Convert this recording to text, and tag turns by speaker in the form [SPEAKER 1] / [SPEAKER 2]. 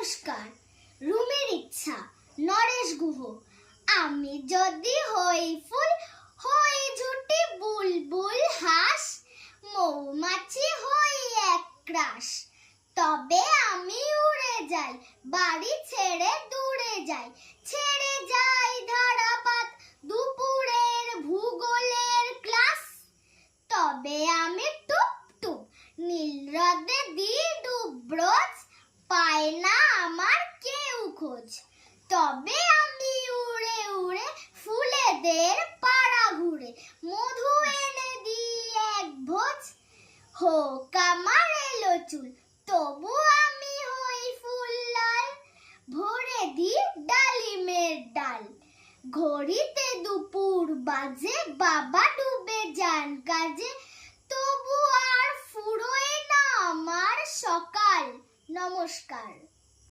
[SPEAKER 1] নমস্কার। রুমির ইচ্ছা, নরেশ গুহ। আমি যদি হই ফুল, হই ঝুটি বুলবুল হাঁস, মৌমাছি হই একরাশ, তবে আমি উড়ে যাই, বাড়ি ছেড়ে দূরে যাই, ছেড়ে যাই ধারাপাত, দুপুরের ভূগোলের ক্লাস। তবে আমি টুপ টুপ নীল হ্রদে দিই ডুব রোজ, পায় না আমার কেউ খোঁজ। তবে আমি উড়ে উড়ে ফুলেদের পাড়া ঘুরে, মধু এনে দিই এক ভোজ। হোক আমার এলো চুল, তবু আমি হই ফুল লাল, ভরে দিই ডালিমের ডাল। ঘড়িতে দুপুর বাজে, বাবা ডুবে যান কাজে, তবু আর ফুরোয় না আমার সকাল। নমস্কার।